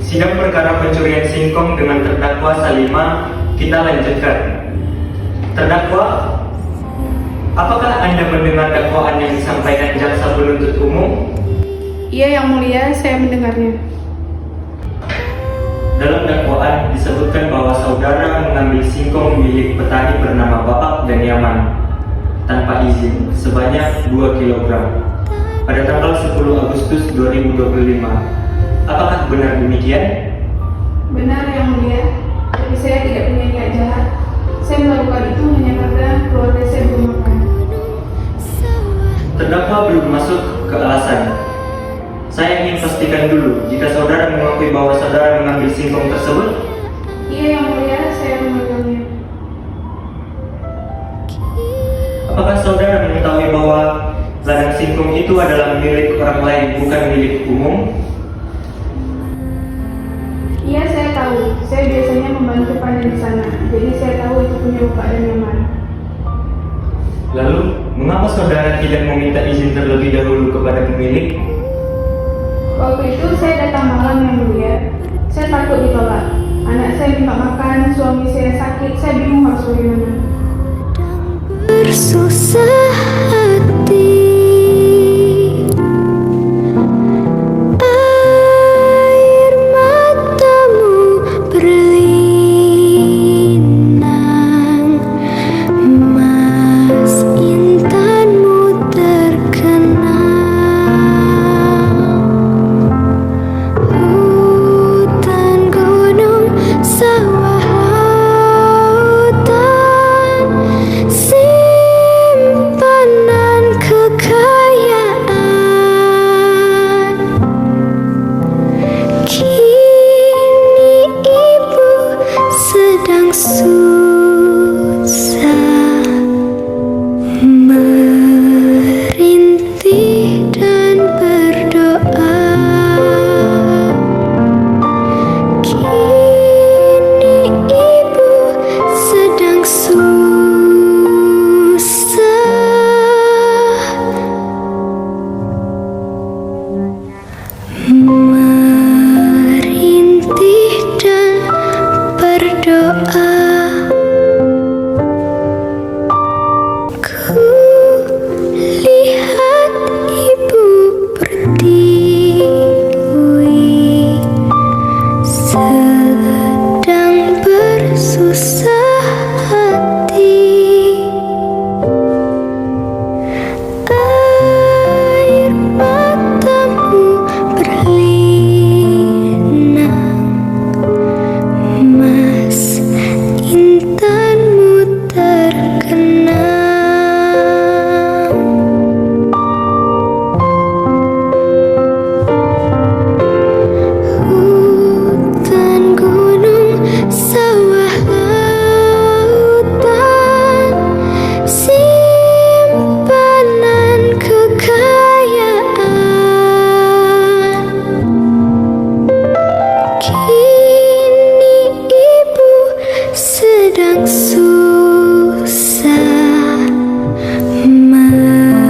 Sidang perkara pencurian singkong dengan terdakwa Salimah kita lanjutkan. Terdakwa, apakah Anda mendengar dakwaan yang disampaikan jaksa penuntut umum? Iya, Yang Mulia, saya mendengarnya. Dalam dakwaan disebutkan bahwa saudara mengambil singkong milik petani bernama Bapak dan Yaman tanpa izin sebanyak 2 kg pada tanggal 10 Agustus 2025. Apakah benar demikian? Benar, Yang Mulia, tapi saya tidak punya niat jahat. Saya melakukan itu hanya karena keluarga saya belum makan. Terdakwa belum masuk ke alasan. Saya ingin pastikan dulu, jika saudara mengakui bahwa saudara mengambil singkong tersebut? Iya, Yang Mulia, saya mengambilnya. Apakah saudara mengetahui bahwa ladang singkong itu adalah milik orang lain, bukan milik umum? Iya, saya tahu. Saya biasanya membantu panen di sana, jadi saya tahu itu punya Bapak dan Yaman. Lalu, mengapa saudara tidak meminta izin terlebih dahulu kepada pemilik? Waktu itu saya datang malam, Yang Mulia. Saya takut ditolak. Anak saya minta makan, suami saya sakit, saya bingung harus bagaimana. Bersusah hati, air matamu berlinang, emas intanmu terkenang, hutan, gunung, sawah, lautan, simpanan kekayaan. Kini ibu sedang susah, merintih dan berdoa. Kini ibu sedang susah, merintih dan berdoa. Ku lihat ibu berdiri, sedang bersusah hati. Air matamu berlinang, emas intanmu terkenang. Hutan, gunung, sawah, lautan, simpanan kekayaan. Kini ibu sedang susah,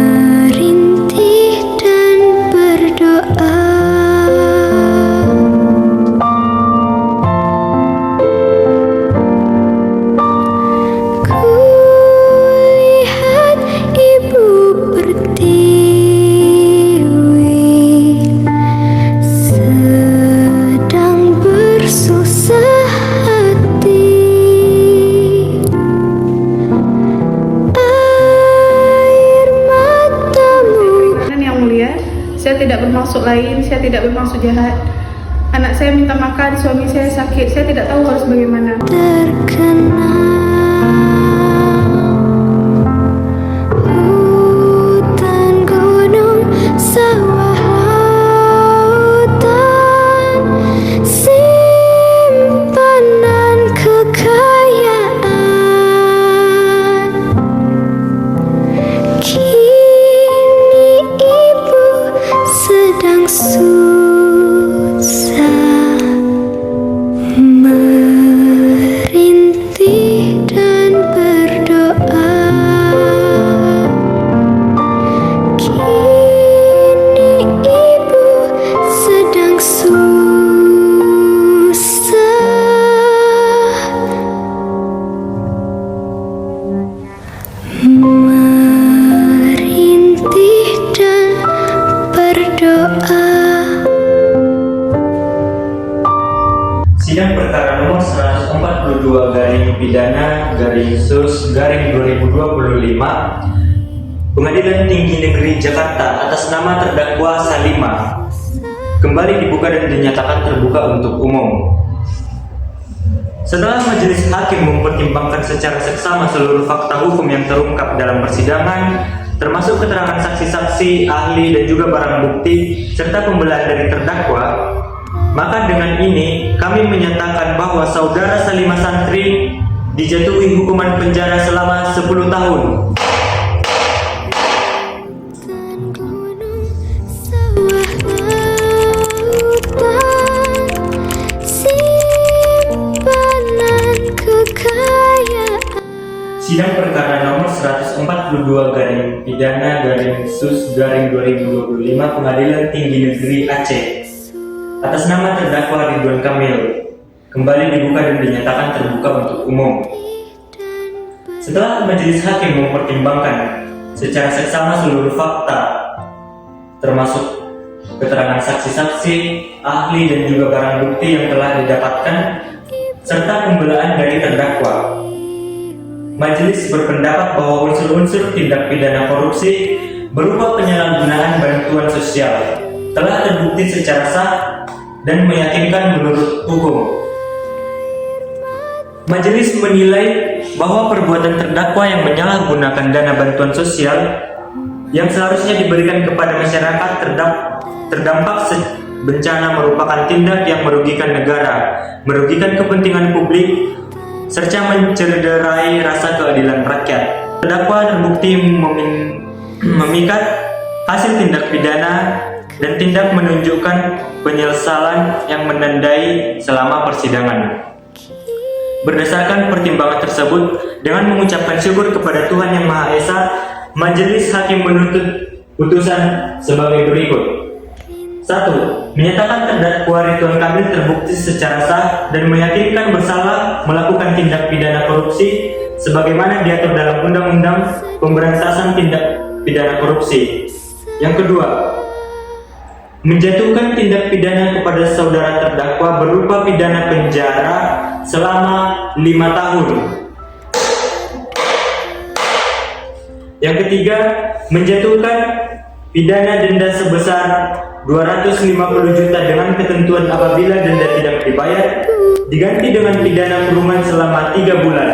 merintih dan berdoa. Ku lihat ibu berdiri, sedang bersusah hati. Air matamu. Yang Mulia, saya tidak bermaksud lain, saya tidak bermaksud jahat. Anak saya minta makan, suami saya sakit, saya tidak tahu harus bagaimana. Terkenang, hutan, gunung, sawah, lautan, simpanan kekayaan. Kini ibu sedang susah, merintih dan berdoa. Kini Sidang perkara nomor 142 garing pidana garing sus garing 2025 Pengadilan Tinggi Negeri Jakarta atas nama terdakwa Salimah kembali dibuka dan dinyatakan terbuka untuk umum. Setelah majelis hakim mempertimbangkan secara seksama seluruh fakta hukum yang terungkap dalam persidangan, termasuk keterangan saksi-saksi, ahli, dan juga barang bukti, serta pembelaan dari terdakwa, maka dengan ini kami menyatakan bahwa saudara Salimah Santri dijatuhi hukuman penjara selama 10 tahun. Sidang perkara nomor 142 garing pidana garing sus garing 2025 Pengadilan Tinggi Negeri Aceh atas nama terdakwa Ridwan Kamil kembali dibuka dan dinyatakan terbuka untuk umum. Setelah majelis hakim mempertimbangkan secara seksama seluruh fakta termasuk keterangan saksi-saksi, ahli, dan juga barang bukti yang telah didapatkan serta pembelaan dari terdakwa, majelis berpendapat bahwa unsur-unsur tindak pidana korupsi berupa penyalahgunaan bantuan sosial telah terbukti secara sah dan meyakinkan menurut hukum. Majelis menilai bahwa perbuatan terdakwa yang menyalahgunakan dana bantuan sosial yang seharusnya diberikan kepada masyarakat terdampak bencana merupakan tindak yang merugikan negara, merugikan kepentingan publik, serta mencederai rasa keadilan rakyat. Terdakwa terbukti memikat hasil tindak pidana dan tindak menunjukkan penyesalan yang menandai selama persidangan. Berdasarkan pertimbangan tersebut, dengan mengucapkan syukur kepada Tuhan Yang Maha Esa, majelis hakim menuntut putusan sebagai berikut. 1. Menyatakan terdakwa Ridwan Kamil terbukti secara sah dan meyakinkan bersalah melakukan tindak pidana korupsi sebagaimana diatur dalam Undang-Undang Pemberantasan Tindak Pidana Korupsi. Yang kedua, menjatuhkan tindak pidana kepada saudara terdakwa berupa pidana penjara selama 5 tahun. Yang ketiga, menjatuhkan pidana denda sebesar 250 juta dengan ketentuan apabila denda tidak dibayar diganti dengan pidana kurungan selama 3 bulan.